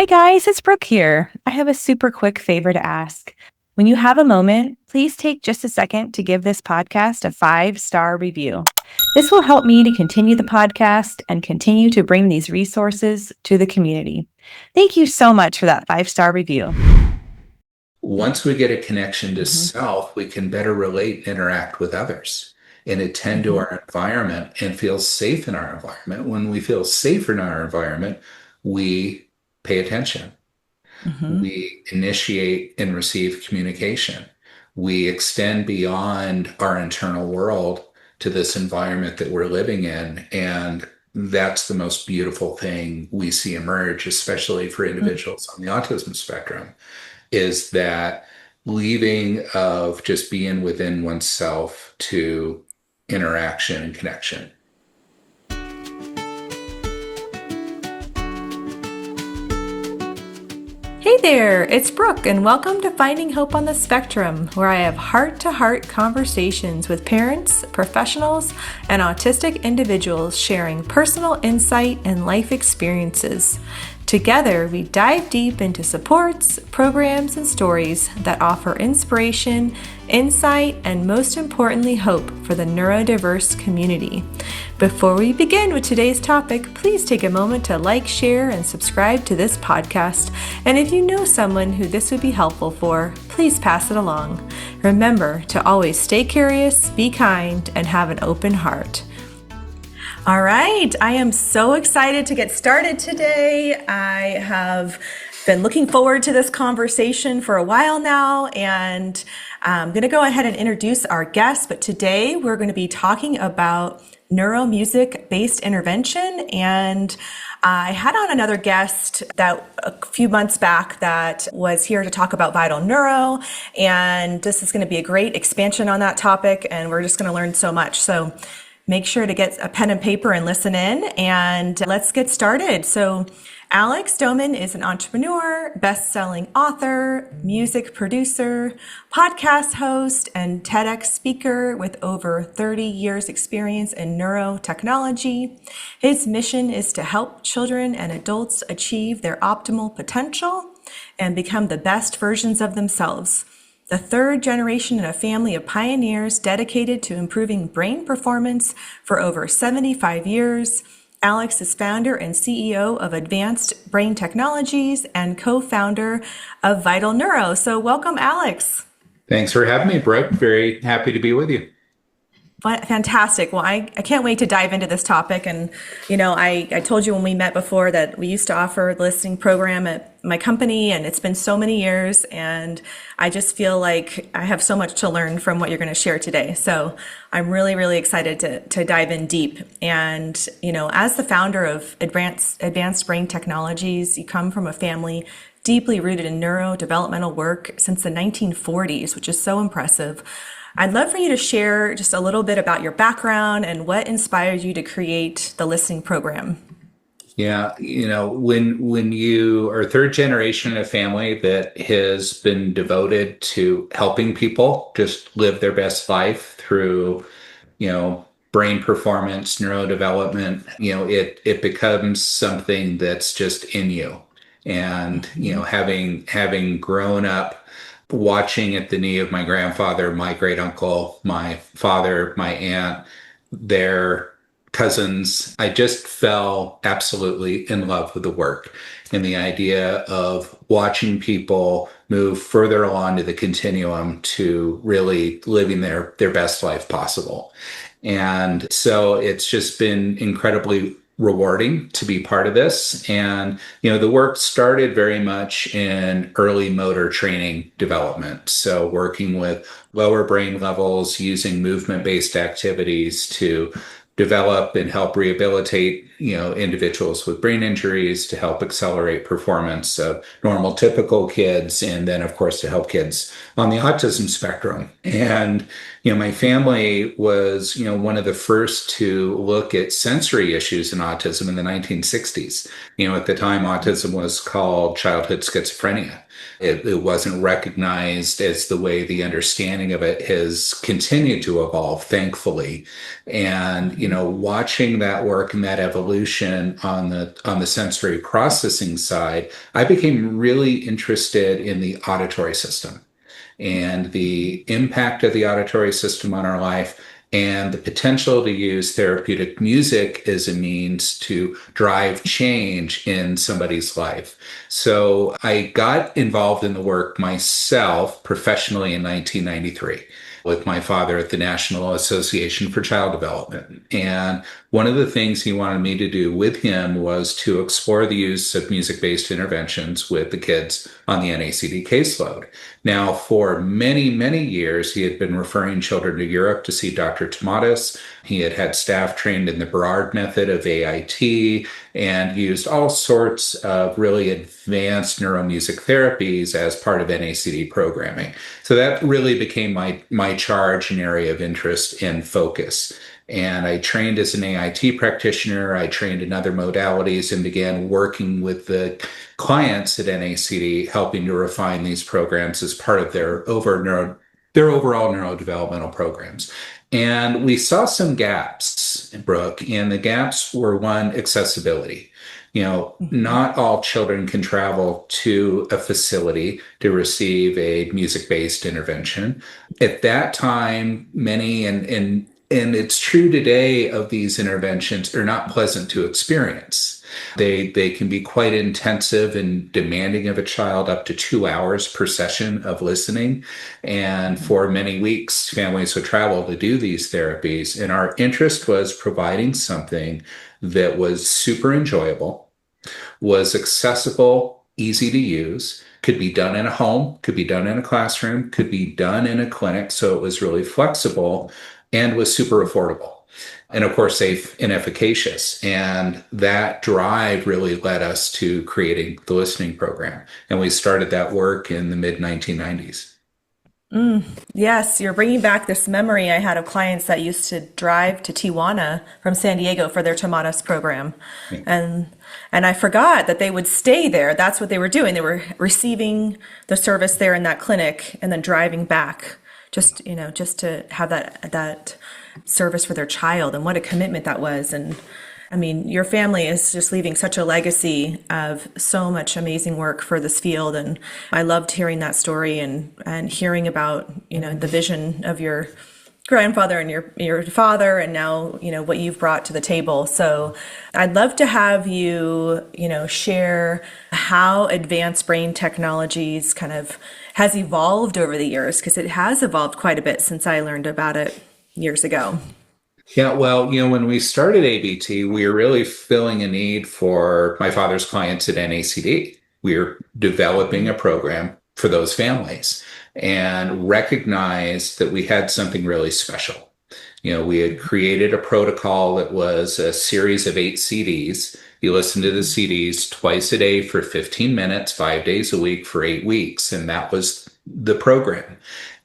Hi guys, it's Brooke here. I have a super quick favor to ask. When you have a moment, please take just a second to give this podcast a 5-star review. This will help me to continue the podcast and continue to bring these resources to the community. Thank you so much for that 5-star review. Once we get a connection to self, we can better relate and interact with others and attend to our environment and feel safe in our environment. When we feel safer in our environment, we pay attention. We initiate and receive communication. We extend beyond our internal world to this environment that we're living in. And that's the most beautiful thing we see emerge, especially for individuals on the autism spectrum, is that leaving of just being within oneself to interaction and connection. Hey there, it's Brooke, and welcome to Finding Hope on the Spectrum, where I have heart-to-heart conversations with parents, professionals, and autistic individuals sharing personal insight and life experiences. Together, we dive deep into supports, programs, and stories that offer inspiration, insight, and most importantly, hope for the neurodiverse community. Before we begin with today's topic, please take a moment to like, share, and subscribe to this podcast. And if you know someone who this would be helpful for, please pass it along. Remember to always stay curious, be kind, and have an open heart. All right, I am so excited to get started today. I have been looking forward to this conversation for a while now, and I'm going to go ahead and introduce our guest. But today we're going to be talking about neuromusic-based intervention, and I had on another guest that a few months back that was here to talk about Vital Neuro, and this is going to be a great expansion on that topic, and we're just going to learn so much. So make sure to get a pen and paper and listen in, and let's get started. So Alex Doman is an entrepreneur, best-selling author, music producer, podcast host, and TEDx speaker with over 30 years experience in neurotechnology. His mission is to help children and adults achieve their optimal potential and become the best versions of themselves. The third generation in a family of pioneers dedicated to improving brain performance for over 75 years. Alex is founder and CEO of Advanced Brain Technologies and co-founder of Vital Neuro. So welcome, Alex. Thanks for having me, Brooke. Very happy to be with you. Fantastic. Well, I can't wait to dive into this topic. And, I told you when we met before that we used to offer the listening program at my company, and it's been so many years. And I just feel like I have so much to learn from what you're going to share today. So I'm really, really excited to dive in deep. And, as the founder of Advanced Brain Technologies, you come from a family deeply rooted in neurodevelopmental work since the 1940s, which is so impressive. I'd love for you to share just a little bit about your background and what inspired you to create the listening program. Yeah, when you are third generation in a family that has been devoted to helping people just live their best life through, brain performance, neurodevelopment, it becomes something that's just in you. And, having grown up watching at the knee of my grandfather, my great uncle, my father, my aunt, their cousins, I just fell absolutely in love with the work and the idea of watching people move further along to the continuum to really living their best life possible. And so it's just been incredibly rewarding to be part of this. And, the work started very much in early motor training development. So working with lower brain levels, using movement-based activities to develop and help rehabilitate, individuals with brain injuries, to help accelerate performance of normal, typical kids, and then, of course, to help kids on the autism spectrum. And My family was, one of the first to look at sensory issues in autism in the 1960s. At the time, autism was called childhood schizophrenia. It wasn't recognized as the way the understanding of it has continued to evolve, thankfully. And, watching that work and that evolution on the sensory processing side, I became really interested in the auditory system and the impact of the auditory system on our life and the potential to use therapeutic music as a means to drive change in somebody's life. So I got involved in the work myself professionally in 1993 with my father at the National Association for Child Development. And one of the things he wanted me to do with him was to explore the use of music-based interventions with the kids on the NACD caseload. Now, for many, many years, he had been referring children to Europe to see Dr. Tomatis. He had had staff trained in the Berard method of AIT and used all sorts of really advanced neuromusic therapies as part of NACD programming. So that really became my charge and area of interest and focus. And I trained as an AIT practitioner. I trained in other modalities and began working with the clients at NACD, helping to refine these programs as part of their overall neurodevelopmental programs. And we saw some gaps, Brooke, and the gaps were one, accessibility. Not all children can travel to a facility to receive a music-based intervention. At that time, many, and it's true today, of these interventions are not pleasant to experience. They can be quite intensive and demanding of a child, up to 2 hours per session of listening. And for many weeks, families would travel to do these therapies. And our interest was providing something that was super enjoyable, was accessible, easy to use, could be done in a home, could be done in a classroom, could be done in a clinic. So it was really flexible and was super affordable. And of course, safe and efficacious. And that drive really led us to creating the listening program. And we started that work in the mid 1990s. Yes, you're bringing back this memory I had of clients that used to drive to Tijuana from San Diego for their Tomatis program. Yeah. And I forgot that they would stay there. That's what they were doing. They were receiving the service there in that clinic and then driving back just to have that service for their child. And what a commitment that was. And I mean, your family is just leaving such a legacy of so much amazing work for this field. And I loved hearing that story and hearing about, the vision of your grandfather and your father, and now, what you've brought to the table. So I'd love to have you, share how advanced brain technologies kind of has evolved over the years, because it has evolved quite a bit since I learned about it years ago. Yeah, well, when we started ABT, we were really filling a need for my father's clients at NACD. We were developing a program for those families and recognized that we had something really special. We had created a protocol that was a series of 8 CDs. You listen to the CDs twice a day for 15 minutes, 5 days a week for 8 weeks. And that was the program.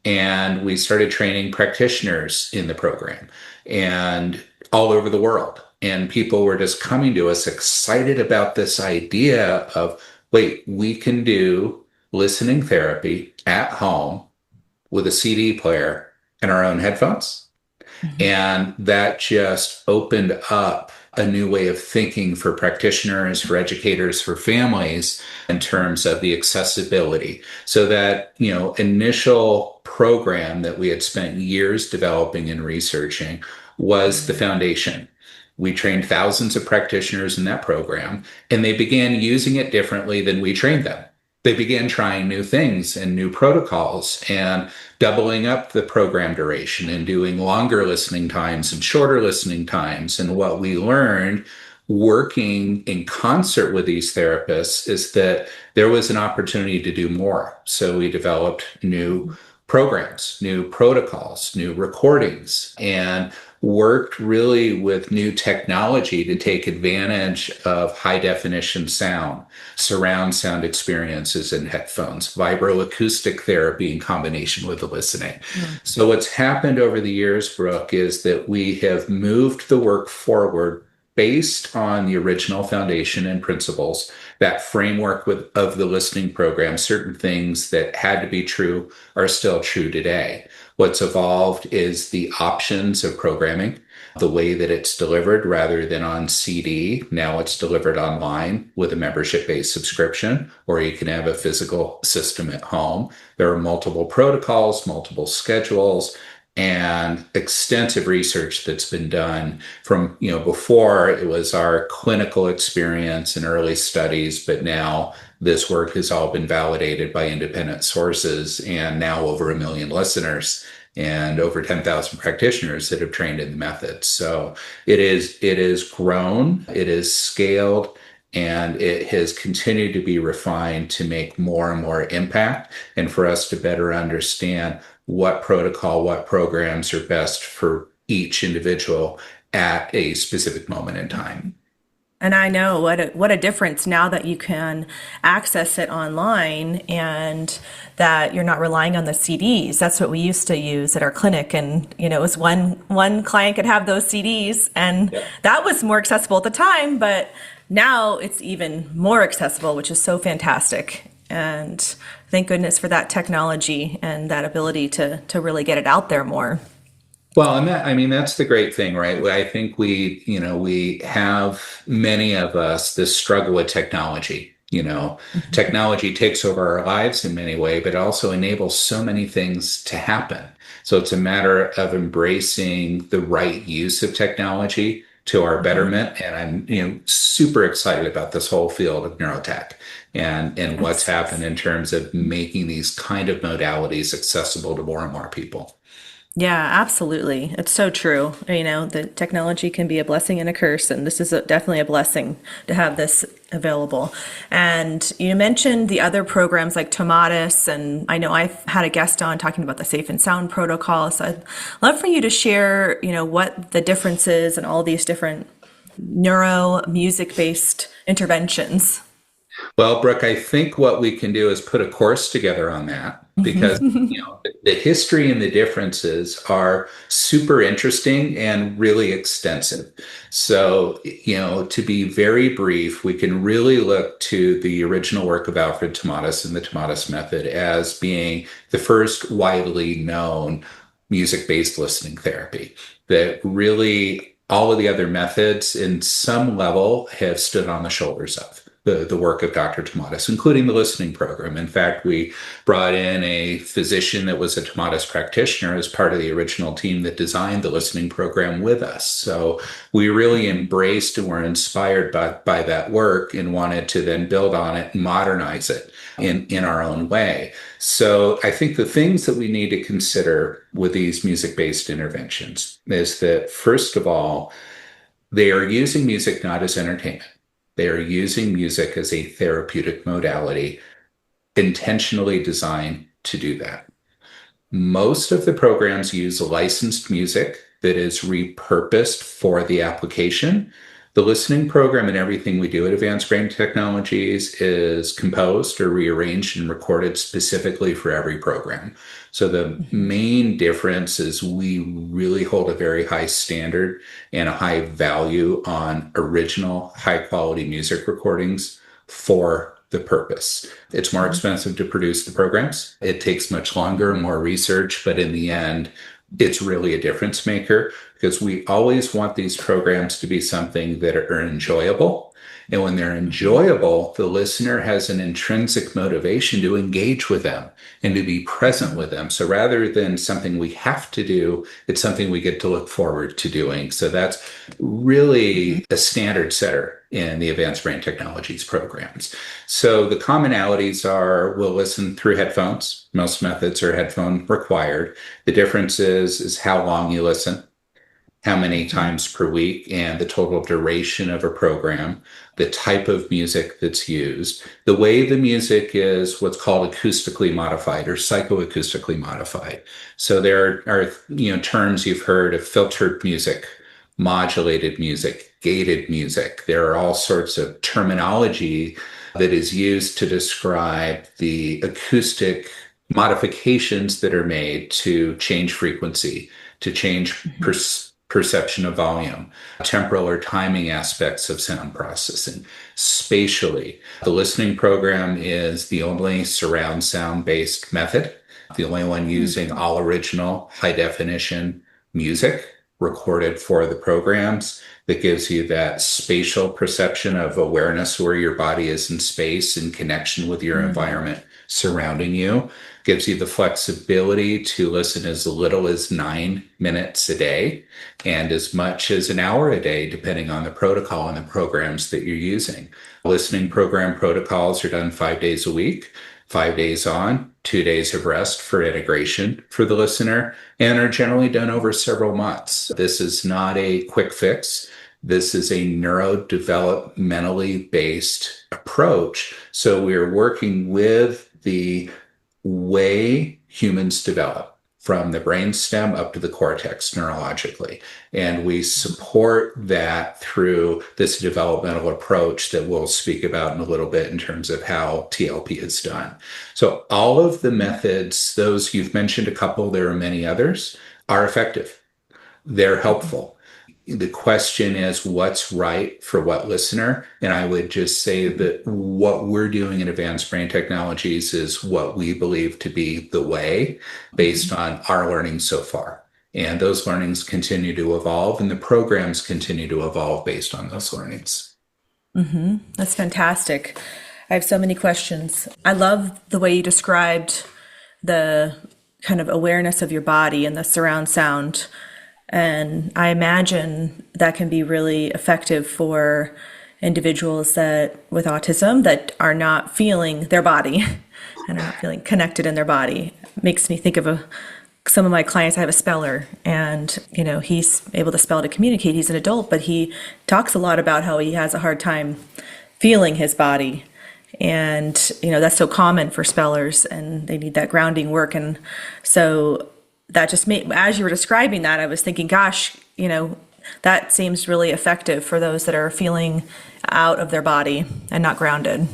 And we started training practitioners in the program and all over the world. And people were just coming to us excited about this idea of, wait, we can do listening therapy at home with a CD player and our own headphones. Mm-hmm. And that just opened up a new way of thinking for practitioners, for educators, for families in terms of the accessibility. So that, initial program that we had spent years developing and researching was the foundation. We trained thousands of practitioners in that program, and they began using it differently than we trained them. They began trying new things and new protocols and doubling up the program duration and doing longer listening times and shorter listening times. And what we learned working in concert with these therapists is that there was an opportunity to do more. So we developed new programs, new protocols, new recordings. And worked really with new technology to take advantage of high definition sound, surround sound experiences in headphones, vibroacoustic therapy in combination with the listening. So what's happened over the years, Brooke, is that we have moved the work forward based on the original foundation and principles, that framework of the listening program. Certain things that had to be true are still true today. What's evolved is the options of programming, the way that it's delivered rather than on CD. Now it's delivered online with a membership-based subscription, or you can have a physical system at home. There are multiple protocols, multiple schedules, and extensive research that's been done from, before it was our clinical experience and early studies, but now this work has all been validated by independent sources, and now over 1 million listeners and over 10,000 practitioners that have trained in the method. So it is grown, it is scaled, and it has continued to be refined to make more and more impact, and for us to better understand what protocol, what programs are best for each individual at a specific moment in time. And I know what a difference now that you can access it online and that you're not relying on the CDs. That's what we used to use at our clinic. And, it was one client could have those CDs, and that was more accessible at the time, but now it's even more accessible, which is so fantastic. And thank goodness for that technology and that ability to really get it out there more. Well, and that's the great thing, right? I think we have, many of us, this struggle with technology. Technology takes over our lives in many ways, but also enables so many things to happen. So it's a matter of embracing the right use of technology to our betterment. And I'm, super excited about this whole field of neurotech and what's happened in terms of making these kind of modalities accessible to more and more people. Yeah, absolutely. It's so true. The technology can be a blessing and a curse, and this is definitely a blessing to have this available. And you mentioned the other programs like Tomatis, and I know I've had a guest on talking about the Safe and Sound protocol. So I'd love for you to share, what the difference is and all these different neuro music-based interventions. Well, Brooke, I think what we can do is put a course together on that, because the history and the differences are super interesting and really extensive. So, to be very brief, we can really look to the original work of Alfred Tomatis and the Tomatis method as being the first widely known music-based listening therapy that really all of the other methods in some level have stood on the shoulders of the work of Dr. Tomatis, including the listening program. In fact, we brought in a physician that was a Tomatis practitioner as part of the original team that designed the listening program with us. So we really embraced and were inspired by that work and wanted to then build on it and modernize it in our own way. So I think the things that we need to consider with these music-based interventions is that, first of all, they are using music not as entertainment. They are using music as a therapeutic modality, intentionally designed to do that. Most of the programs use licensed music that is repurposed for the application. The listening program and everything we do at Advanced Brain Technologies is composed or rearranged and recorded specifically for every program. So the main difference is we really hold a very high standard and a high value on original, high-quality music recordings for the purpose. It's more expensive to produce the programs. It takes much longer and more research, but in the end, it's really a difference maker, because we always want these programs to be something that are enjoyable. And when they're enjoyable, the listener has an intrinsic motivation to engage with them and to be present with them. So rather than something we have to do, it's something we get to look forward to doing. So that's really a standard setter in the Advanced Brain Technologies programs. So the commonalities are we'll listen through headphones. Most methods are headphone required. The difference is how long you listen, how many times per week, and the total duration of a program, the type of music that's used. The way the music is what's called acoustically modified or psychoacoustically modified. So there are terms you've heard of: filtered music, modulated music, gated music. There are all sorts of terminology that is used to describe the acoustic modifications that are made to change frequency, to change perception of volume, temporal or timing aspects of sound processing. Spatially, the listening program is the only surround sound based method, the only one using all original high definition music recorded for the programs, that gives you that spatial perception of awareness where your body is in space in connection with your environment surrounding you. Gives you the flexibility to listen as little as 9 minutes a day and as much as an hour a day, depending on the protocol and the programs that you're using. Listening program protocols are done 5 days a week, 5 days on, 2 days of rest for integration for the listener, and are generally done over several months. This is not a quick fix. This is a neurodevelopmentally based approach. So we're working with the way humans develop from the brainstem up to the cortex neurologically. And we support that through this developmental approach that we'll speak about in a little bit in terms of how TLP is done. So all of the methods, those you've mentioned a couple, there are many others, are effective. They're helpful. The question is what's right for what listener? And I would just say that what we're doing in Advanced Brain Technologies is what we believe to be the way based on our learning so far. And those learnings continue to evolve, and the programs continue to evolve based on those learnings. That's fantastic. I have so many questions. I love the way you described the kind of awareness of your body and the surround sound. And I imagine that can be really effective for individuals that with autism that are not feeling their body and are not feeling connected in their body. It makes me think of some of my clients. I have a speller, and he's able to spell to communicate. He's an adult, but he talks a lot about how he has a hard time feeling his body. And that's so common for spellers, and they need that grounding work. And so that just made, as you were describing that, I was thinking, gosh, that seems really effective for those that are feeling out of their body and not grounded.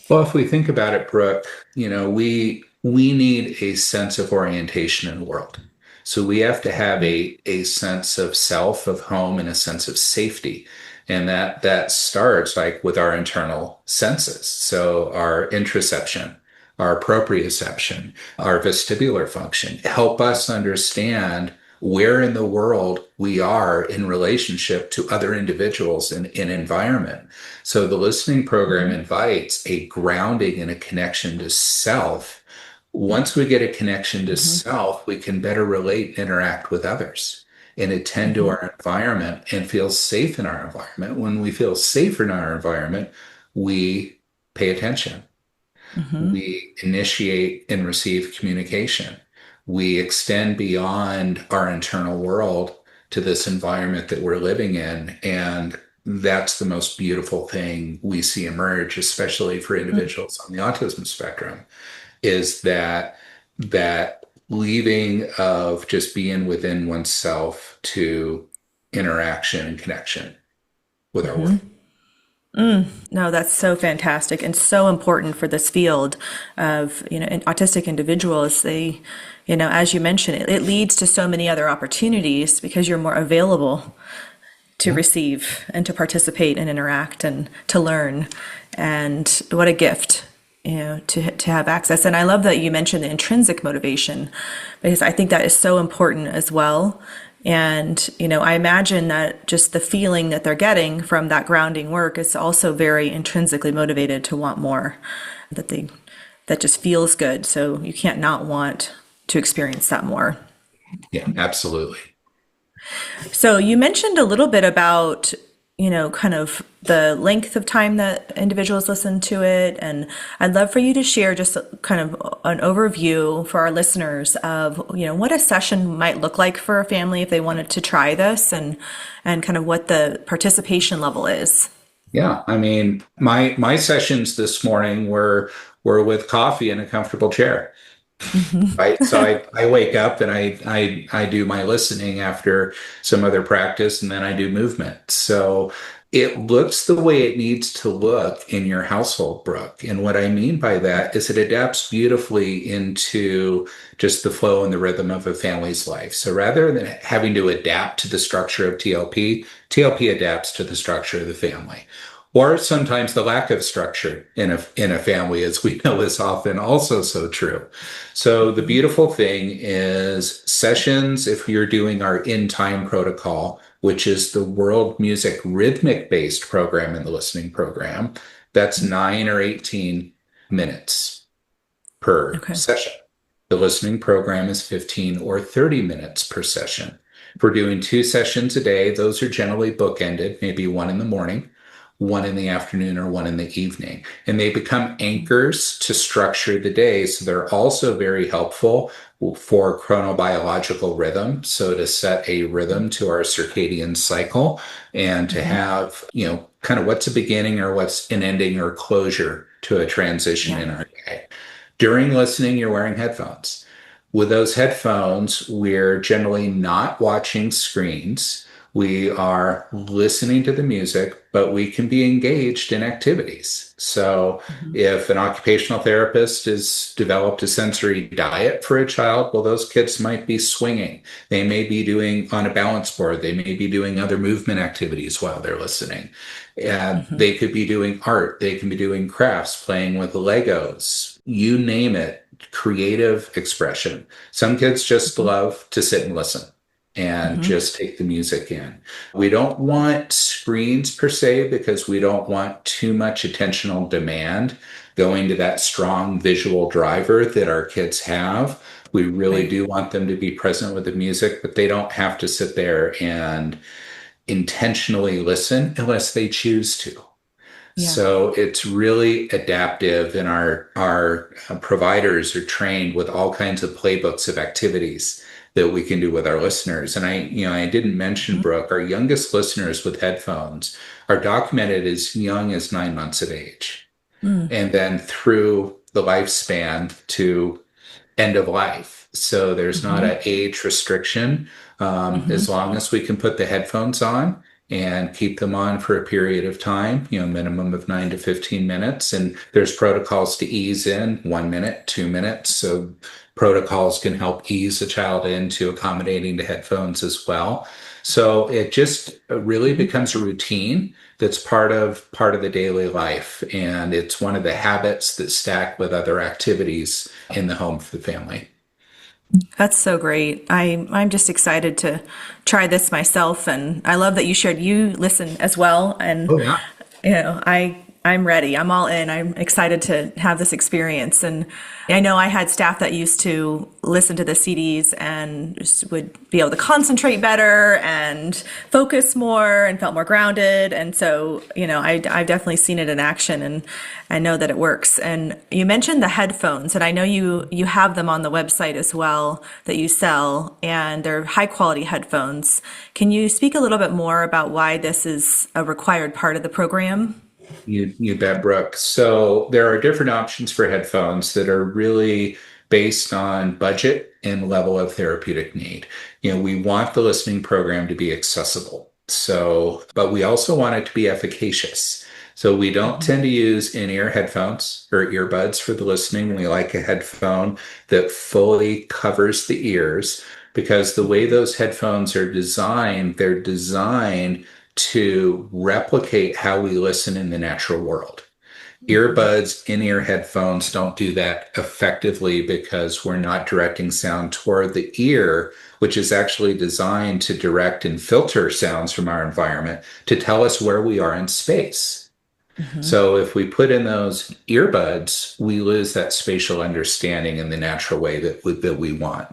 Well, if we think about it, Brooke, we need a sense of orientation in the world. So we have to have a sense of self, of home, and a sense of safety. And that starts with our internal senses. So our interoception, our proprioception, our vestibular function, help us understand where in the world we are in relationship to other individuals in environment. So the listening program invites a grounding and a connection to self. Once we get a connection to self, we can better relate and interact with others and attend to our environment and feel safe in our environment. When we feel safer in our environment, we pay attention. We initiate and receive communication. We extend beyond our internal world to this environment that we're living in. And that's the most beautiful thing we see emerge, especially for individuals on the autism spectrum, is that leaving of just being within oneself to interaction and connection with our world. No, that's so fantastic and so important for this field of, autistic individuals. They, as you mentioned, it leads to so many other opportunities because you're more available to receive and to participate and interact and to learn. And what a gift, to have access. And I love that you mentioned the intrinsic motivation, because I think that is so important as well. And, I imagine that just the feeling that they're getting from that grounding work is also very intrinsically motivated to want more, that just feels good. So you can't not want to experience that more. Yeah, absolutely. So you mentioned a little bit about, kind of the length of time that individuals listen to it. And I'd love for you to share just kind of an overview for our listeners of, what a session might look like for a family if they wanted to try this, and kind of what the participation level is. Yeah, I mean, my sessions this morning were with coffee in a comfortable chair. Right. So I wake up and I do my listening after some other practice, and then I do movement. So it looks the way it needs to look in your household, Brooke. And what I mean by that is it adapts beautifully into just the flow and the rhythm of a family's life. So rather than having to adapt to the structure of TLP adapts to the structure of the family. Or sometimes the lack of structure in a family, as we know, is often also so true. So the beautiful thing is sessions, if you're doing our In Time protocol, which is the world music rhythmic based program in the listening program, that's 9 or 18 minutes per session. The listening program is 15 or 30 minutes per session. If we're doing 2 sessions a day, those are generally bookended, maybe one in the morning, one in the afternoon, or one in the evening. And they become anchors to structure the day. So they're also very helpful for chronobiological rhythm. So to set a rhythm to our circadian cycle, and to have, kind of what's a beginning or what's an ending or closure to a transition in our day. During listening, you're wearing headphones. With those headphones, we're generally not watching screens. We are listening to the music, but we can be engaged in activities. So if an occupational therapist has developed a sensory diet for a child, well, those kids might be swinging. They may be doing on a balance board. They may be doing other movement activities while they're listening. And they could be doing art. They can be doing crafts, playing with Legos, you name it, creative expression. Some kids just love to sit and listen and just take the music in. We don't want screens per se, because we don't want too much attentional demand going to that strong visual driver that our kids have. We really do want them to be present with the music, but they don't have to sit there and intentionally listen unless they choose to. So it's really adaptive, and our providers are trained with all kinds of playbooks of activities that we can do with our listeners. And I didn't mention, Brooke, our youngest listeners with headphones are documented as young as 9 months of age. And then through the lifespan to end of life. So there's not an age restriction, as long as we can put the headphones on and keep them on for a period of time, minimum of 9 to 15 minutes. And there's protocols to ease in 1 minute, 2 minutes. So protocols can help ease a child into accommodating the headphones as well. So it just really becomes a routine that's part of the daily life. And it's one of the habits that stack with other activities in the home for the family. That's so great. I'm just excited to try this myself. And I love that you shared you listen as well. And, I'm ready. I'm all in. I'm excited to have this experience. And I know I had staff that used to listen to the CDs and just would be able to concentrate better and focus more and felt more grounded. And so, I've definitely seen it in action, and I know that it works. And you mentioned the headphones, and I know you have them on the website as well that you sell, and they're high quality headphones. Can you speak a little bit more about why this is a required part of the program? You bet, Brooke. So there are different options for headphones that are really based on budget and level of therapeutic need. We want the listening program to be accessible. So, but we also want it to be efficacious. So we don't tend to use in-ear headphones or earbuds for the listening. We like a headphone that fully covers the ears, because the way those headphones are designed, they're designed to replicate how we listen in the natural world. Earbuds, in-ear headphones don't do that effectively, because we're not directing sound toward the ear, which is actually designed to direct and filter sounds from our environment to tell us where we are in space. So if we put in those earbuds, we lose that spatial understanding in the natural way that we want.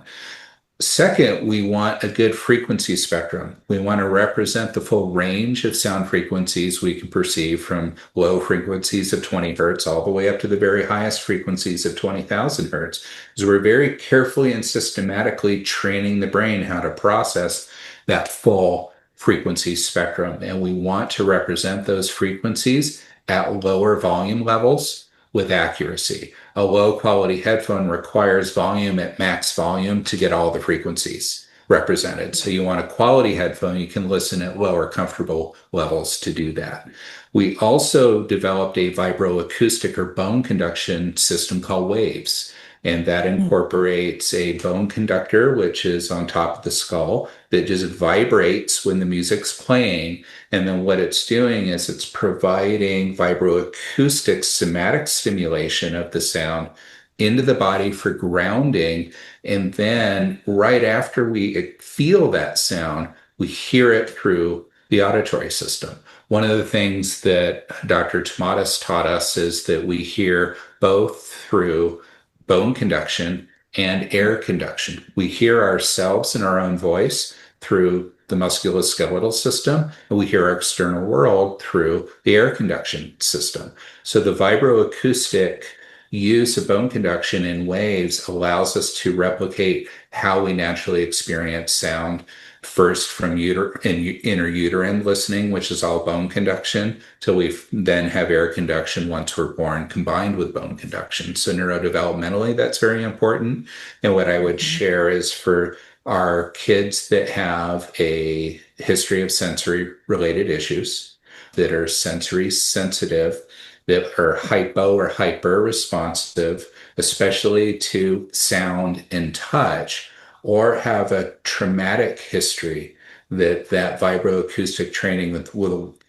Second, we want a good frequency spectrum. We want to represent the full range of sound frequencies we can perceive, from low frequencies of 20 hertz all the way up to the very highest frequencies of 20,000 hertz. So we're very carefully and systematically training the brain how to process that full frequency spectrum. And we want to represent those frequencies at lower volume levels with accuracy. A low quality headphone requires volume at max volume to get all the frequencies represented. So you want a quality headphone, you can listen at lower comfortable levels to do that. We also developed a vibroacoustic or bone conduction system called Waves. And that incorporates a bone conductor, which is on top of the skull, that just vibrates when the music's playing. And then what it's doing is it's providing vibroacoustic somatic stimulation of the sound into the body for grounding. And then right after we feel that sound, we hear it through the auditory system. One of the things that Dr. Tomatis taught us is that we hear both through bone conduction and air conduction. We hear ourselves in our own voice through the musculoskeletal system, and we hear our external world through the air conduction system. So the vibroacoustic use of bone conduction in Waves allows us to replicate how we naturally experience sound, first from intrauterine listening, which is all bone conduction, till we then have air conduction once we're born combined with bone conduction. So neurodevelopmentally, that's very important. And what I would share is for our kids that have a history of sensory related issues, that are sensory sensitive, that are hypo or hyper responsive, especially to sound and touch, or have a traumatic history, that vibroacoustic training with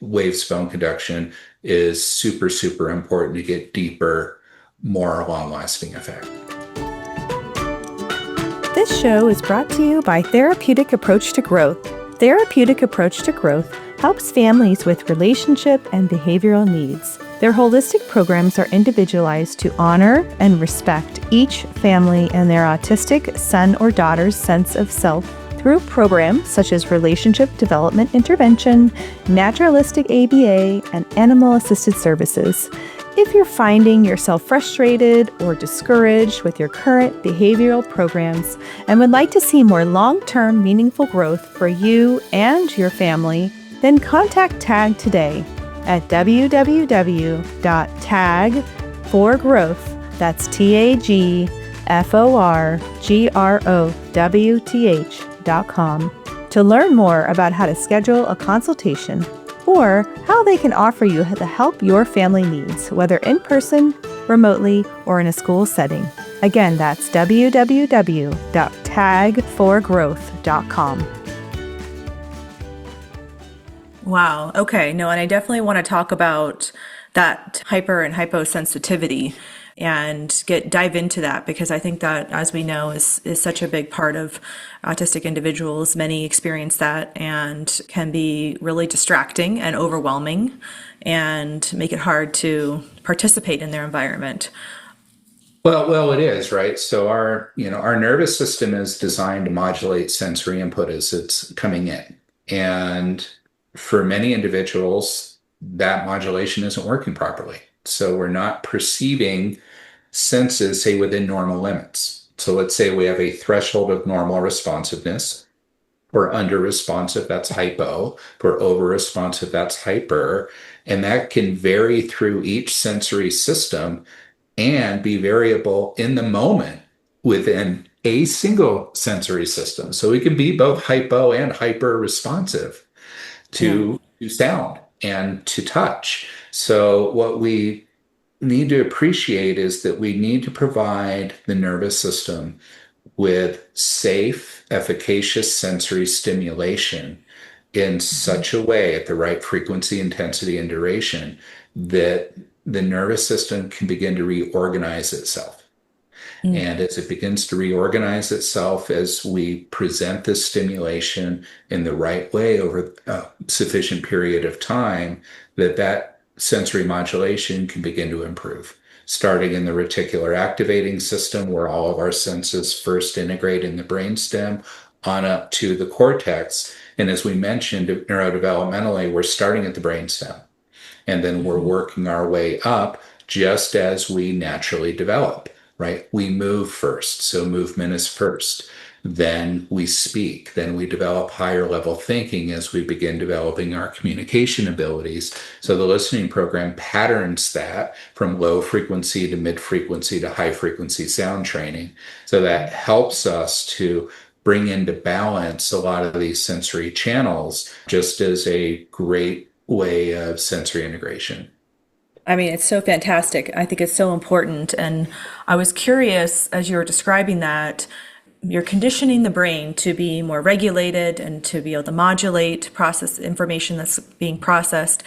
Waves bone conduction is super, super important to get deeper, more long-lasting effect. This show is brought to you by Therapeutic Approach to Growth. Therapeutic Approach to Growth helps families with relationship and behavioral needs. Their holistic programs are individualized to honor and respect each family and their autistic son or daughter's sense of self through programs such as relationship development intervention, naturalistic ABA, and animal-assisted services. If you're finding yourself frustrated or discouraged with your current behavioral programs and would like to see more long-term meaningful growth for you and your family, then contact TAG today at www.tagforgrowth, that's TAGFORGROWTH.com, to learn more about how to schedule a consultation or how they can offer you the help your family needs, whether in person, remotely, or in a school setting. Again, that's www.tagforgrowth.com. Wow. Okay. No, and I definitely want to talk about that hyper and hyposensitivity and dive into that, because I think that, as we know, is such a big part of autistic individuals. Many experience that and can be really distracting and overwhelming and make it hard to participate in their environment. Well, it is, right? So our nervous system is designed to modulate sensory input as it's coming in. And for many individuals, that modulation isn't working properly. So we're not perceiving senses, say, within normal limits. So let's say we have a threshold of normal responsiveness. We're under responsive, that's hypo. We're over responsive, that's hyper. And that can vary through each sensory system and be variable in the moment within a single sensory system. So we can be both hypo and hyper responsive to sound and to touch. So what we need to appreciate is that we need to provide the nervous system with safe, efficacious sensory stimulation in such a way, at the right frequency, intensity, and duration, that the nervous system can begin to reorganize itself. And as it begins to reorganize itself, as we present this stimulation in the right way over a sufficient period of time, that sensory modulation can begin to improve. starting in the reticular activating system, where all of our senses first integrate in the brainstem, on up to the cortex. And as we mentioned, neurodevelopmentally, we're starting at the brainstem, and then we're working our way up just as we naturally develop, right? We move first. So movement is first. Then we speak. Then we develop higher level thinking as we begin developing our communication abilities. So the listening program patterns that from low frequency to mid frequency to high frequency sound training. So that helps us to bring into balance a lot of these sensory channels, just as a great way of sensory integration. I mean, it's so fantastic. I think it's so important. And I was curious, as you were describing that, you're conditioning the brain to be more regulated and to be able to modulate, process information that's being processed.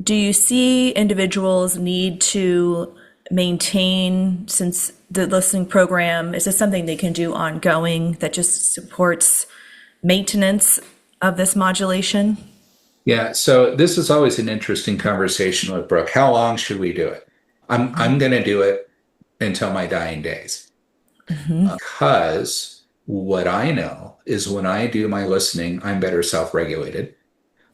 Do you see individuals need to maintain, since the listening program, is this something they can do ongoing that just supports maintenance of this modulation? Yeah, so this is always an interesting conversation with Brooke. How long should we do it? I'm going to do it until my dying days. Because what I know is when I do my listening, I'm better self-regulated.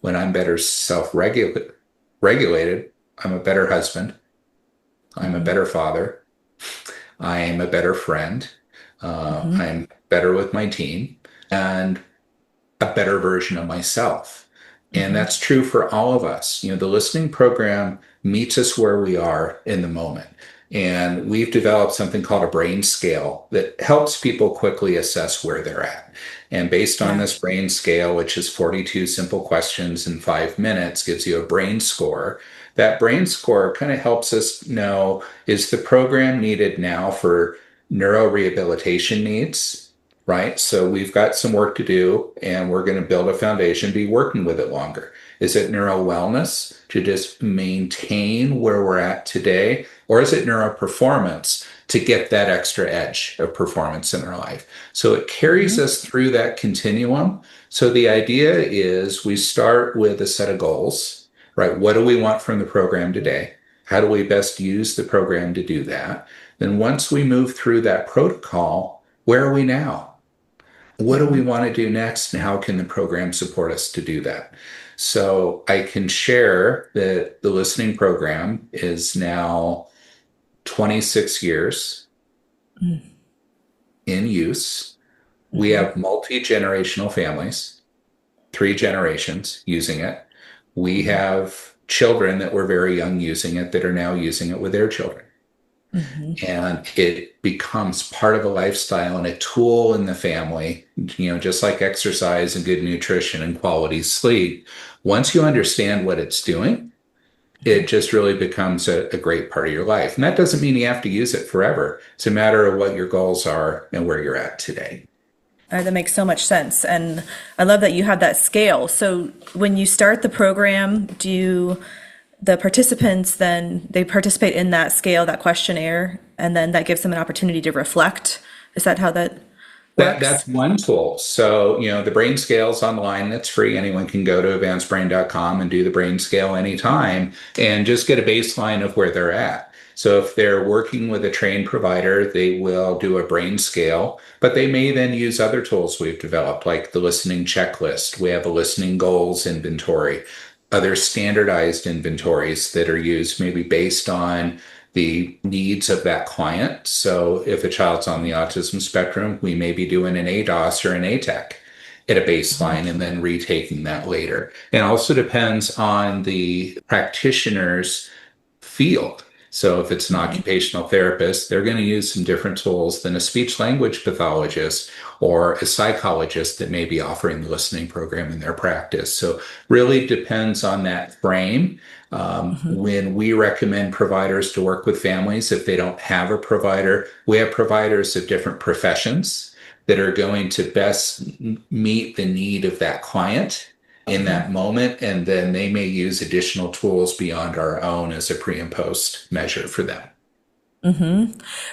When I'm better self-regulated, I'm a better husband. I'm a better father. I am a better friend. I'm better with my team and a better version of myself. And that's true for all of us. You know, the listening program meets us where we are in the moment. And we've developed something called a brain scale that helps people quickly assess where they're at. And based on this brain scale, which is 42 simple questions in 5 minutes, gives you a brain score. That brain score kind of helps us know, is the program needed now for neuro rehabilitation needs? Right? So we've got some work to do, and we're going to build a foundation, be working with it longer. Is it neuro wellness to just maintain where we're at today? Or is it neuro performance to get that extra edge of performance in our life? So it carries us through that continuum. So the idea is we start with a set of goals, right? What do we want from the program today? How do we best use the program to do that? Then once we move through that protocol, where are we now? What do we want to do next, and how can the program support us to do that? So I can share that the listening program is now 26 years in use. We have multi-generational families, 3 generations using it. We have children that were very young using it that are now using it with their children. And it becomes part of a lifestyle and a tool in the family, you know, just like exercise and good nutrition and quality sleep. Once you understand what it's doing, it just really becomes a great part of your life. And that doesn't mean you have to use it forever. It's a matter of what your goals are and where you're at today. That makes so much sense. And I love that you have that scale. So when you start the program, the participants, then they participate in that scale, that questionnaire, and then that gives them an opportunity to reflect? Is that how that works? That's one tool. So, you know, the brain scale is online. That's free. Anyone can go to advancedbrain.com and do the brain scale anytime and just get a baseline of where they're at. So if they're working with a trained provider, they will do a brain scale, but they may then use other tools we've developed, like the listening checklist. We have a listening goals inventory, other standardized inventories that are used maybe based on the needs of that client. So if a child's on the autism spectrum, we may be doing an ADOS or an ATEC at a baseline and then retaking that later. It also depends on the practitioner's field. So if it's an occupational therapist, they're going to use some different tools than a speech language pathologist or a psychologist that may be offering the listening program in their practice. So really depends on that frame. When we recommend providers to work with families, if they don't have a provider, we have providers of different professions that are going to best meet the need of that client in that moment, and then they may use additional tools beyond our own as a pre and post measure for them.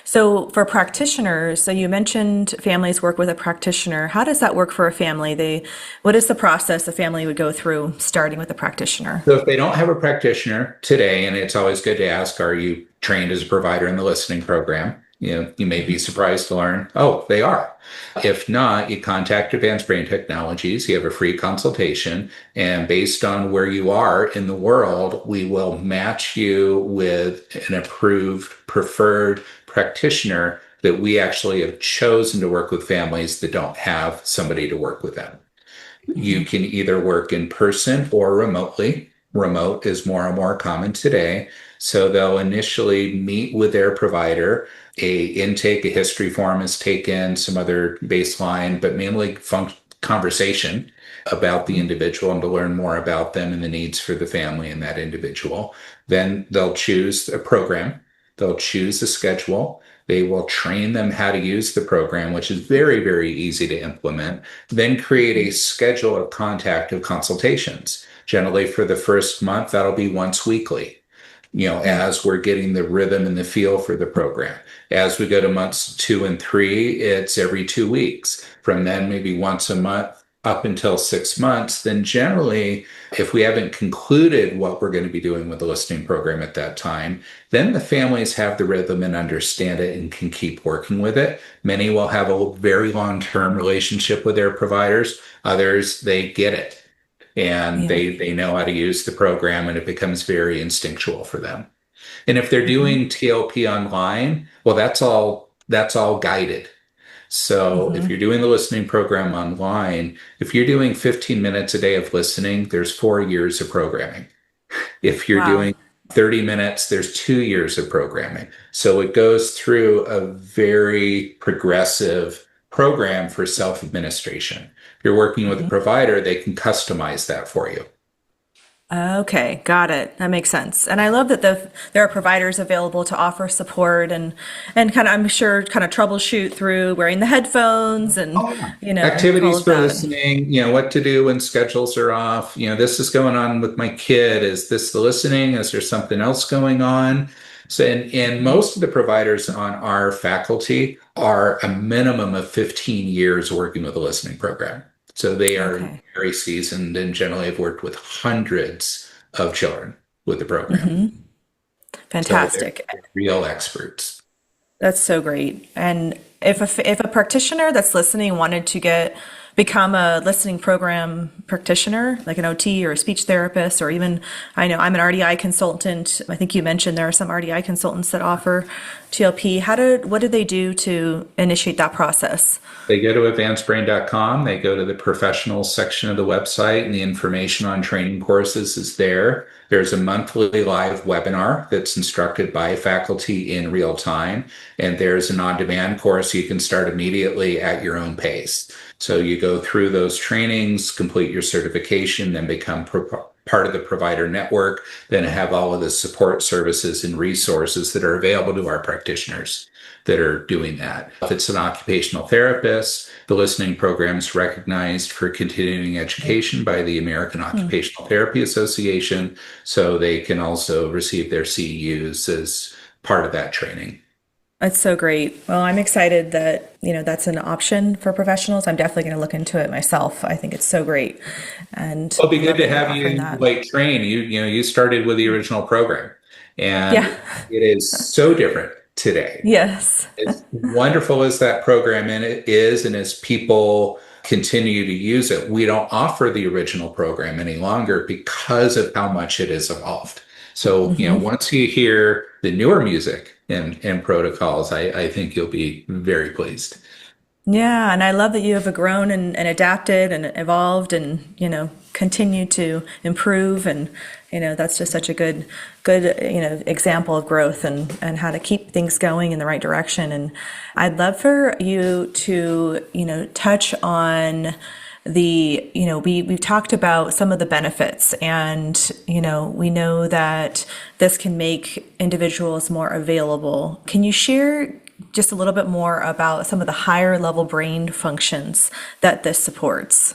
So for practitioners, so you mentioned families work with a practitioner. How does that work for a family? What is the process a family would go through starting with a practitioner? So if they don't have a practitioner today, and it's always good to ask, are you trained as a provider in the listening program. You may be surprised to learn, oh, they are. If not, you contact Advanced Brain Technologies. You have a free consultation, and based on where you are in the world, we will match you with an approved, preferred practitioner that we actually have chosen to work with families that don't have somebody to work with them. You can either work in person or remotely. Remote is more and more common today. So they'll initially meet with their provider. A history form is taken, some other baseline, but mainly conversation about the individual and to learn more about them and the needs for the family and that individual. Then they'll choose a program. They'll choose a schedule. They will train them how to use the program, which is very, very easy to implement. Then create a schedule of contact of consultations. Generally, for the first month, that'll be once weekly, as we're getting the rhythm and the feel for the program. As we go to months 2 and 3, it's every 2 weeks. From then, maybe once a month up until 6 months. Then generally, if we haven't concluded what we're going to be doing with the listening program at that time, then the families have the rhythm and understand it and can keep working with it. Many will have a very long-term relationship with their providers. Others, they get it and they know how to use the program, and it becomes very instinctual for them. And if they're doing TLP online, well, that's all guided. So if you're doing the listening program online, if you're doing 15 minutes a day of listening, there's 4 years of programming. If you're doing 30 minutes, there's 2 years of programming. So it goes through a very progressive program for self-administration. If you're working with a provider, they can customize that for you. Okay, got it. That makes sense. And I love that there are providers available to offer support and kind of, I'm sure, kind of troubleshoot through wearing the headphones and, activities for listening, what to do when schedules are off. This is going on with my kid. Is this the listening? Is there something else going on? So, and most of the providers on our faculty are a minimum of 15 years working with a listening program. So they are very seasoned and generally have worked with hundreds of children with the program. Fantastic. So they're real experts. That's so great. And if a practitioner that's listening wanted to become a listening program practitioner, like an OT or a speech therapist, or even, I know I'm an RDI consultant. I think you mentioned there are some RDI consultants that offer TLP. What do they do to initiate that process? They go to advancedbrain.com. They go to the professionals section of the website, and the information on training courses is there. There's a monthly live webinar that's instructed by faculty in real time. And there's an on-demand course you can start immediately at your own pace. So you go through those trainings, complete your certification, then become part of the provider network, then have all of the support services and resources that are available to our practitioners that are doing that. If it's an occupational therapist, the listening program is recognized for continuing education by the American Occupational Therapy Association, so they can also receive their CEUs as part of that training. That's so great. Well, I'm excited that, that's an option for professionals. I'm definitely going to look into it myself. I think it's so great. And it'll be good to have you train. You started with the original program, and it is so different today. Yes. As wonderful as that program is, and as people continue to use it, we don't offer the original program any longer because of how much it has evolved. So, once you hear the newer music and protocols, I think you'll be very pleased. Yeah, and I love that you have grown and adapted and evolved and, continue to improve. And, that's just such a good, example of growth and how to keep things going in the right direction. And I'd love for you to, touch on we've talked about some of the benefits, and, we know that this can make individuals more available. Can you share just a little bit more about some of the higher level brain functions that this supports?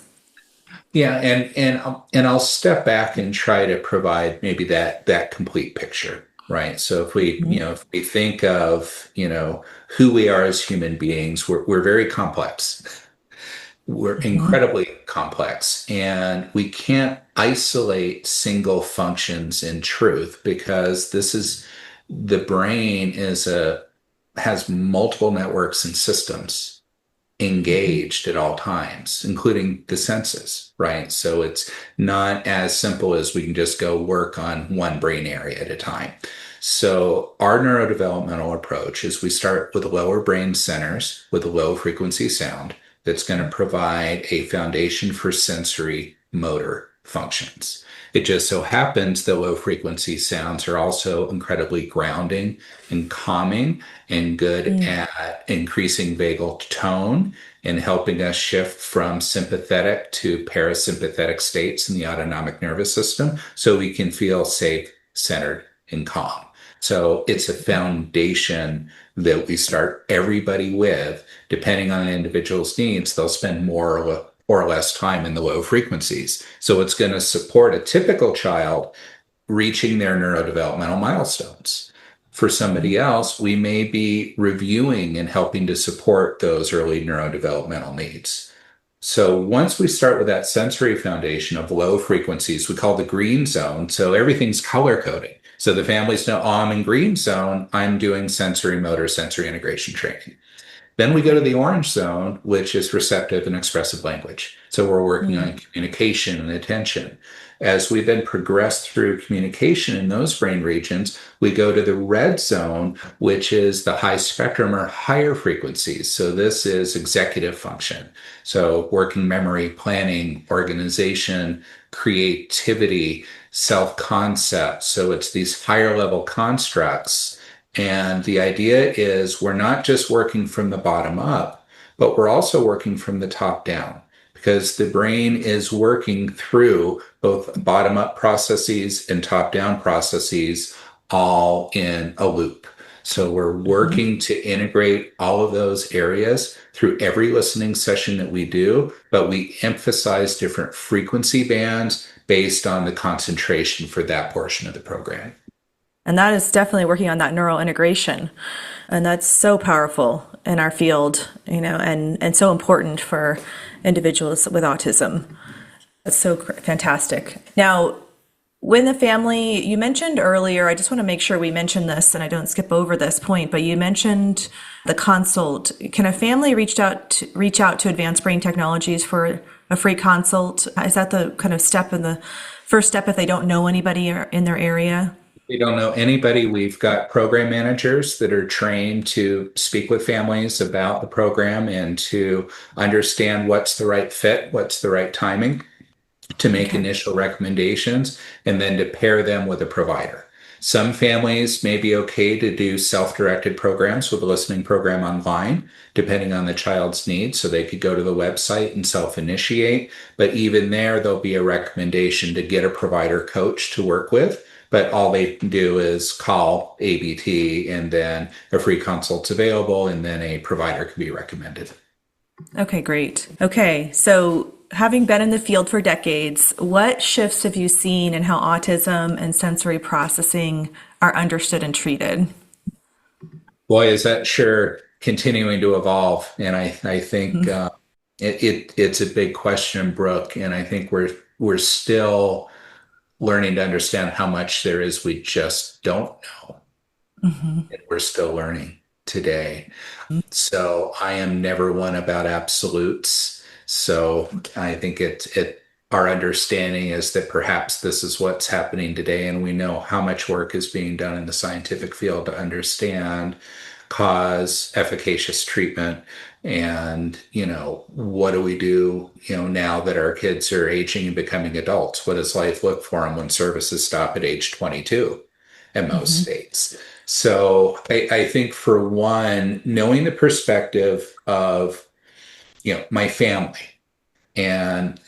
Yeah, and I'll step back and try to provide maybe that complete picture, right? So if we if we think of who we are as human beings, we're very complex. We're incredibly complex, and we can't isolate single functions in truth, because this is the brain has multiple networks and systems engaged at all times, including the senses, right? So it's not as simple as we can just go work on one brain area at a time. So our neurodevelopmental approach is we start with lower brain centers with a low frequency sound that's going to provide a foundation for sensory motor functions. It just so happens that low frequency sounds are also incredibly grounding and calming and good at increasing vagal tone and helping us shift from sympathetic to parasympathetic states in the autonomic nervous system so we can feel safe, centered, and calm. So it's a foundation that we start everybody with. Depending on an individual's needs, they'll spend more or less time in the low frequencies. So it's going to support a typical child reaching their neurodevelopmental milestones. For somebody else, we may be reviewing and helping to support those early neurodevelopmental needs. So once we start with that sensory foundation of low frequencies, we call the green zone. So everything's color coding. So the families know, oh, I'm in green zone, I'm doing sensory motor, sensory integration training. Then we go to the orange zone, which is receptive and expressive language. So we're working on communication and attention. As we then progress through communication in those brain regions, we go to the red zone, which is the high spectrum or higher frequencies. So this is executive function. So working memory, planning, organization, creativity, self-concept. So it's these higher level constructs. And the idea is we're not just working from the bottom up, but we're also working from the top down because the brain is working through both bottom up processes and top down processes all in a loop. So we're working to integrate all of those areas through every listening session that we do, but we emphasize different frequency bands based on the concentration for that portion of the program. And that is definitely working on that neural integration. And that's so powerful in our field, and so important for individuals with autism. That's so fantastic. Now, when the family, you mentioned earlier, I just want to make sure we mention this and I don't skip over this point, but you mentioned the consult. Can a family reach out to Advanced Brain Technologies for a free consult? Is that the kind of first step if they don't know anybody in their area? We don't know anybody. We've got program managers that are trained to speak with families about the program and to understand what's the right fit, what's the right timing to make initial recommendations, and then to pair them with a provider. Some families may be okay to do self-directed programs with a listening program online, depending on the child's needs. So they could go to the website and self-initiate. But even there, there'll be a recommendation to get a provider coach to work with. But all they can do is call ABT and then a free consult's available and then a provider can be recommended. Okay, great. Okay, so having been in the field for decades, what shifts have you seen in how autism and sensory processing are understood and treated? Boy, is that sure continuing to evolve. And I think it's a big question, Brooke. And I think we're still learning to understand how much there is we just don't know. And we're still learning today. So I am never one about absolutes. So I think our understanding is that perhaps this is what's happening today, and we know how much work is being done in the scientific field to understand cause, efficacious treatment, and what do we do now that our kids are aging and becoming adults? What does life look for them when services stop at age 22 in most states? So I think for one, knowing the perspective of my family, and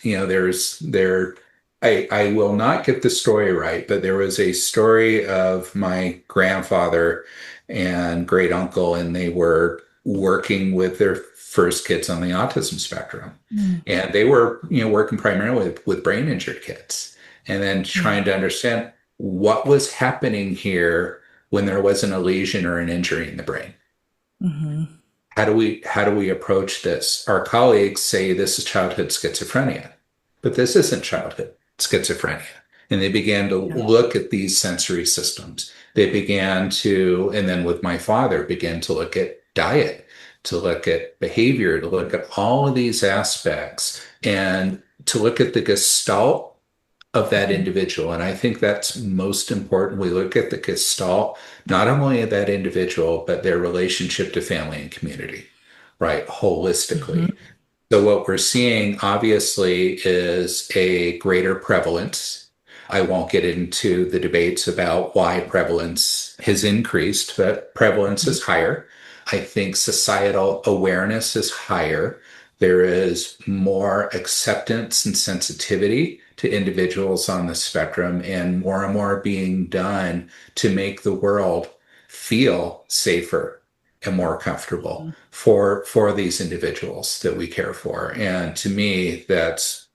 I will not get the story right, but there was a story of my grandfather and great uncle, and they were working with their first kids on the autism spectrum. And they were, working primarily with brain injured kids, and then trying to understand what was happening here when there wasn't a lesion or an injury in the brain. How do we approach this? Our colleagues say this is childhood schizophrenia, but this isn't childhood schizophrenia. and they began to look at these sensory systems. They began to, and then with my father, began to look at diet, to look at behavior, to look at all of these aspects, and to look at the gestalt of that individual. And I think that's most important. We look at the gestalt, not only of that individual, but their relationship to family and community, right? Holistically. So what we're seeing obviously is a greater prevalence. I won't get into the debates about why prevalence has increased, but prevalence is higher. I think societal awareness is higher. There is more acceptance and sensitivity to individuals on the spectrum, and more being done to make the world feel safer and more comfortable for these individuals that we care for. And to me, that's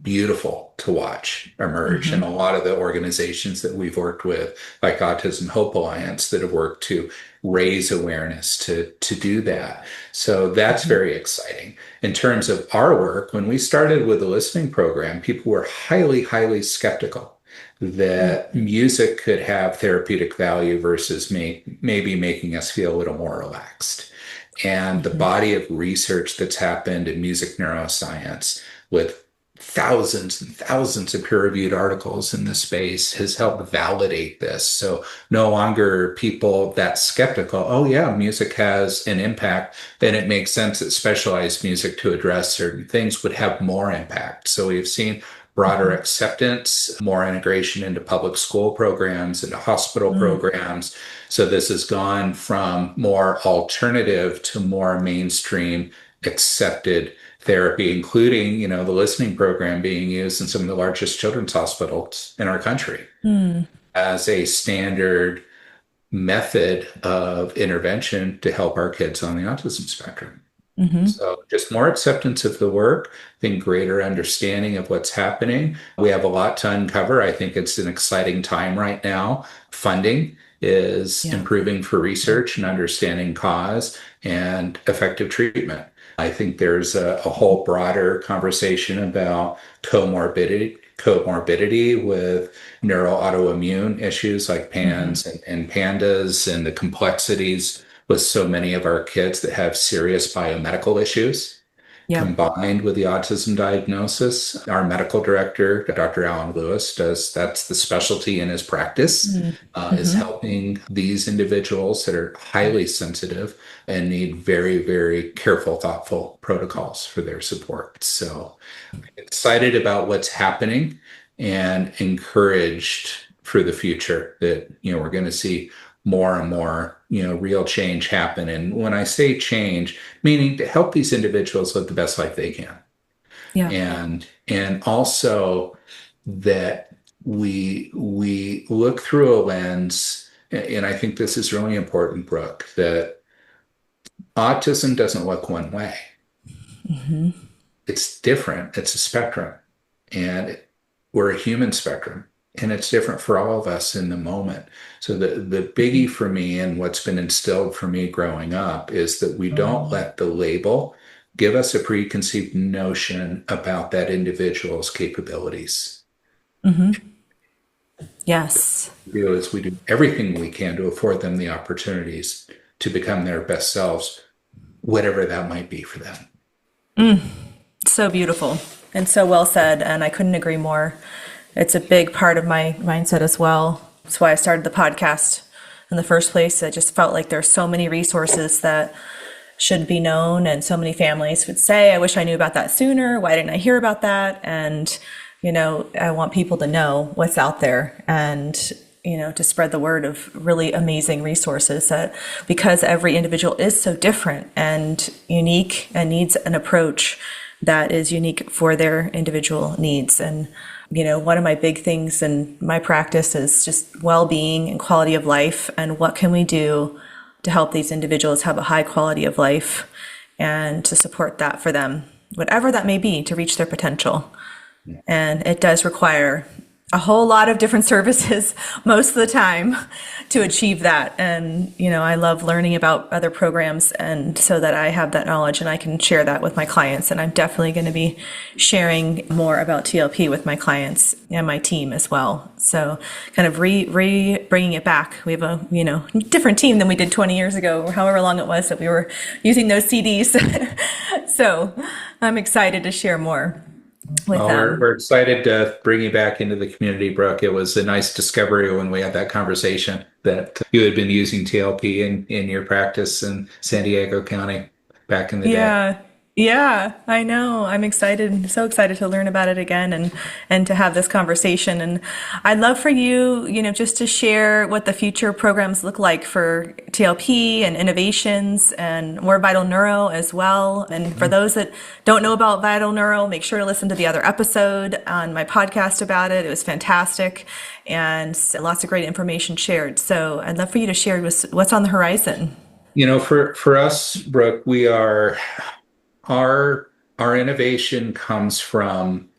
beautiful to watch emerge. And a lot of the organizations that we've worked with, like Autism Hope Alliance, that have worked to raise awareness to do that. So that's very exciting. In terms of our work, when we started with the listening program, people were highly skeptical that music could have therapeutic value versus maybe making us feel a little more relaxed. And the body of research that's happened in music neuroscience, with thousands and thousands of peer-reviewed articles in this space, has helped validate this. So no longer people that skeptical, oh yeah, music has an impact, then it makes sense that specialized music to address certain things would have more impact. So we've seen broader acceptance, more integration into public school programs, into hospital programs. So this has gone from more alternative to more mainstream accepted therapy, including, the listening program being used in some of the largest children's hospitals in our country as a standard method of intervention to help our kids on the autism spectrum. So just more acceptance of the work, I think greater understanding of what's happening. We have a lot to uncover. I think it's an exciting time right now. Funding is improving for research and understanding cause and effective treatment. I think there's a whole broader conversation about comorbidity with neuroautoimmune issues like PANS and PANDAS, and the complexities with so many of our kids that have serious biomedical issues combined with the autism diagnosis. Our medical director, Dr. Alan Lewis, that's the specialty in his practice, is helping these individuals that are highly sensitive and need very careful, thoughtful protocols for their support. So excited about what's happening and encouraged for the future that, we're going to see more and more, real change happen. And when I say change, meaning to help these individuals live the best life they can. And also that we look through a lens, and I think this is really important, Brooke, that autism doesn't look one way. It's different. It's a spectrum, and we're a human spectrum. And it's different for all of us in the moment. So the biggie for me, and what's been instilled for me growing up, is that we don't let the label give us a preconceived notion about that individual's capabilities. Yes. What we do is we do everything we can to afford them the opportunities to become their best selves, whatever that might be for them. So beautiful and so well said. And I couldn't agree more. It's a big part of my mindset as well. That's why I started the podcast in the first place. I just felt like there's so many resources that should be known, and so many families would say, I wish I knew about that sooner. Why didn't I hear about that? And, I want people to know what's out there, and, to spread the word of really amazing resources, that because every individual is so different and unique and needs an approach that is unique for their individual needs. And one of my big things in my practice is just well-being and quality of life, and what can we do to help these individuals have a high quality of life and to support that for them, whatever that may be, to reach their potential. And it does require a whole lot of different services most of the time to achieve that. And, I love learning about other programs, and so that I have that knowledge and I can share that with my clients. And I'm definitely going to be sharing more about TLP with my clients and my team as well. So kind of bringing it back. We have a, different team than we did 20 years ago, or however long it was that we were using those CDs. So I'm excited to share more. We're excited to bring you back into the community, Brooke. It was a nice discovery when we had that conversation that you had been using TLP in your practice in San Diego County back in the day. Yeah, I know. I'm excited, so excited to learn about it again and to have this conversation. And I'd love for you, just to share what the future programs look like for TLP and innovations and more Vital Neuro as well. And for those that don't know about Vital Neuro, make sure to listen to the other episode on my podcast about it. It was fantastic and lots of great information shared. So I'd love for you to share what's on the horizon. For us, Brooke, our innovation comes from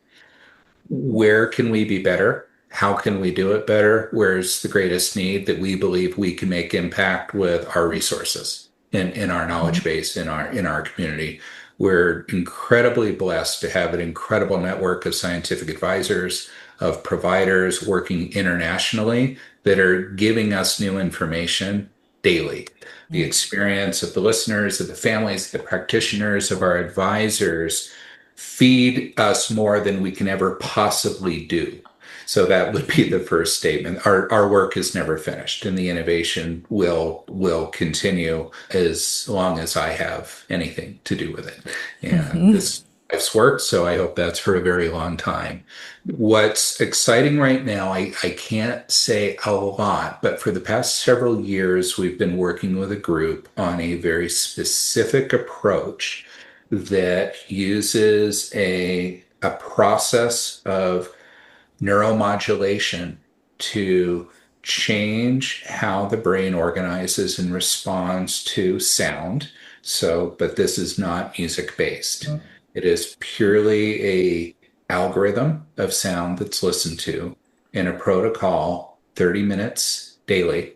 where can we be better? How can we do it better? Where's the greatest need that we believe we can make impact with our resources in our knowledge base, in our community? We're incredibly blessed to have an incredible network of scientific advisors, of providers working internationally that are giving us new information daily. The experience of the listeners, of the families, of the practitioners, of our advisors feed us more than we can ever possibly do. So that would be the first statement. Our work is never finished, and the innovation will continue as long as I have anything to do with it. And this is life's work, so I hope that's for a very long time. What's exciting right now, I can't say a lot, but for the past several years, we've been working with a group on a very specific approach that uses a process of neuromodulation to change how the brain organizes and responds to sound. So, but this is not music based. It is purely a algorithm of sound that's listened to in a protocol, 30 minutes daily,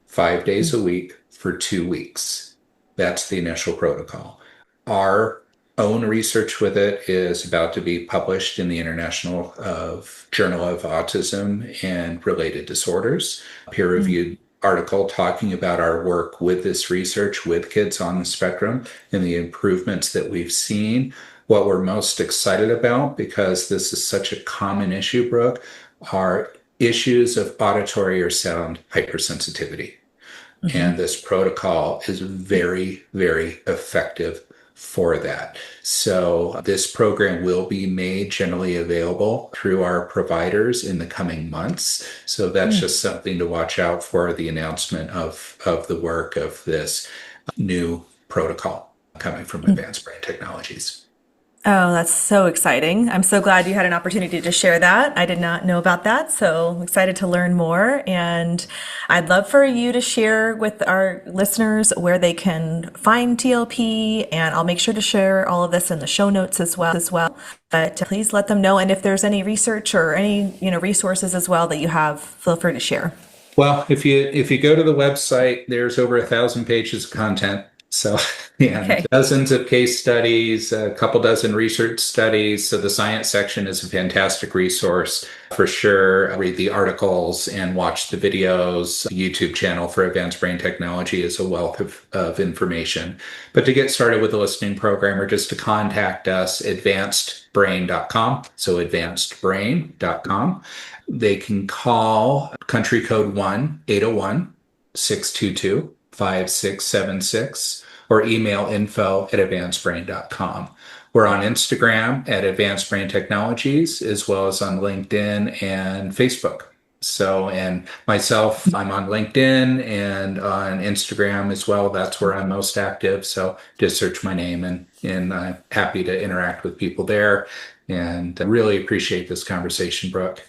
5 days a week for 2 weeks. That's the initial protocol. Our own research with it is about to be published in the International Journal of Autism and Related Disorders, a peer-reviewed article talking about our work with this research with kids on the spectrum and the improvements that we've seen. What we're most excited about, because this is such a common issue, Brooke, are issues of auditory or sound hypersensitivity. And this protocol is very, very effective for that. So this program will be made generally available through our providers in the coming months. So that's just something to watch out for, the announcement of the work of this new protocol coming from Advanced Brain Technologies. Oh, that's so exciting. I'm so glad you had an opportunity to share that. I did not know about that, so I'm excited to learn more. And I'd love for you to share with our listeners where they can find TLP, and I'll make sure to share all of this in the show notes as well. But please let them know. And if there's any research or any, resources as well that you have, feel free to share. Well, if you go to the website, there's over 1,000 pages of content. So, dozens of case studies, a couple dozen research studies. So the science section is a fantastic resource for sure. Read the articles and watch the videos. The YouTube channel for Advanced Brain Technology is a wealth of information. But to get started with the listening program, or just to contact us, advancedbrain.com. So advancedbrain.com. They can call country code 1-801-622-5676 or email info@advancedbrain.com. We're on Instagram at Advanced Brain Technologies, as well as on LinkedIn and Facebook. So, and myself, I'm on LinkedIn and on Instagram as well. That's where I'm most active. So just search my name, and I'm happy to interact with people there. And I really appreciate this conversation, Brooke.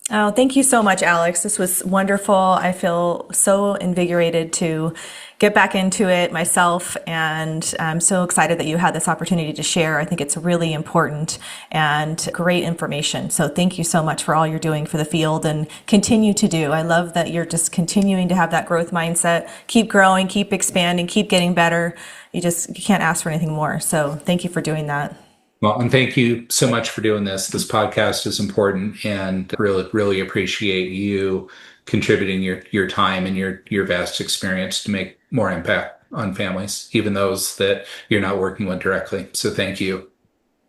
Oh, thank you so much, Alex. This was wonderful. I feel so invigorated to get back into it myself, and I'm so excited that you had this opportunity to share. I think it's really important and great information. So thank you so much for all you're doing for the field and continue to do. I love that you're just continuing to have that growth mindset. Keep growing, keep expanding, keep getting better. You can't ask for anything more. So thank you for doing that. Well, and thank you so much for doing this. This podcast is important, and really appreciate you contributing your time and your vast experience to make more impact on families, even those that you're not working with directly. So thank you.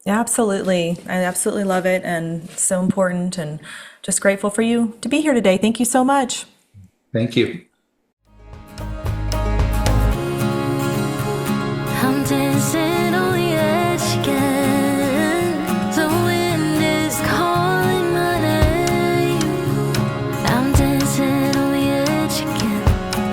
Yeah, absolutely. I absolutely love it, and so important, and just grateful for you to be here today. Thank you so much. Thank you. I'm dancing on the edge again. The wind is calling my name. I'm dancing on the edge again.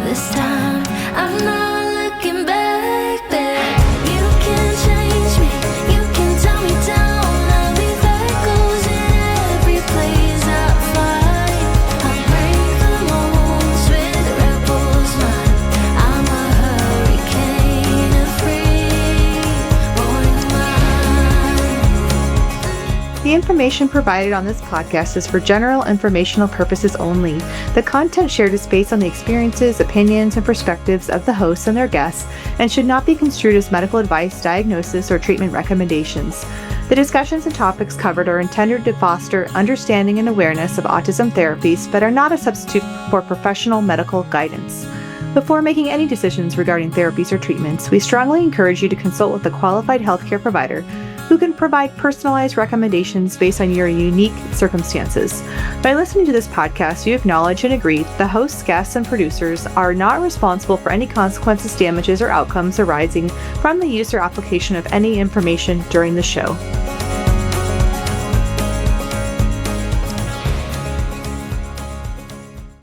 This time I'm not looking back there. You can change me, you can tell me down. I'll leave echoes in every place I find. I'll break the molds with rebels mind. I'm a hurricane of free falling mind. The information provided on this podcast is for general informational purposes only. The content shared is based on the experiences, opinions, and perspectives of the hosts and their guests and should not be construed as medical advice, diagnosis, or treatment recommendations. The discussions and topics covered are intended to foster understanding and awareness of autism therapies, but are not a substitute for professional medical guidance. Before making any decisions regarding therapies or treatments, we strongly encourage you to consult with a qualified healthcare provider who can provide personalized recommendations based on your unique circumstances. By listening to this podcast, you acknowledge and agree that the hosts, guests, and producers are not responsible for any consequences, damages, or outcomes arising from the use or application of any information during the show.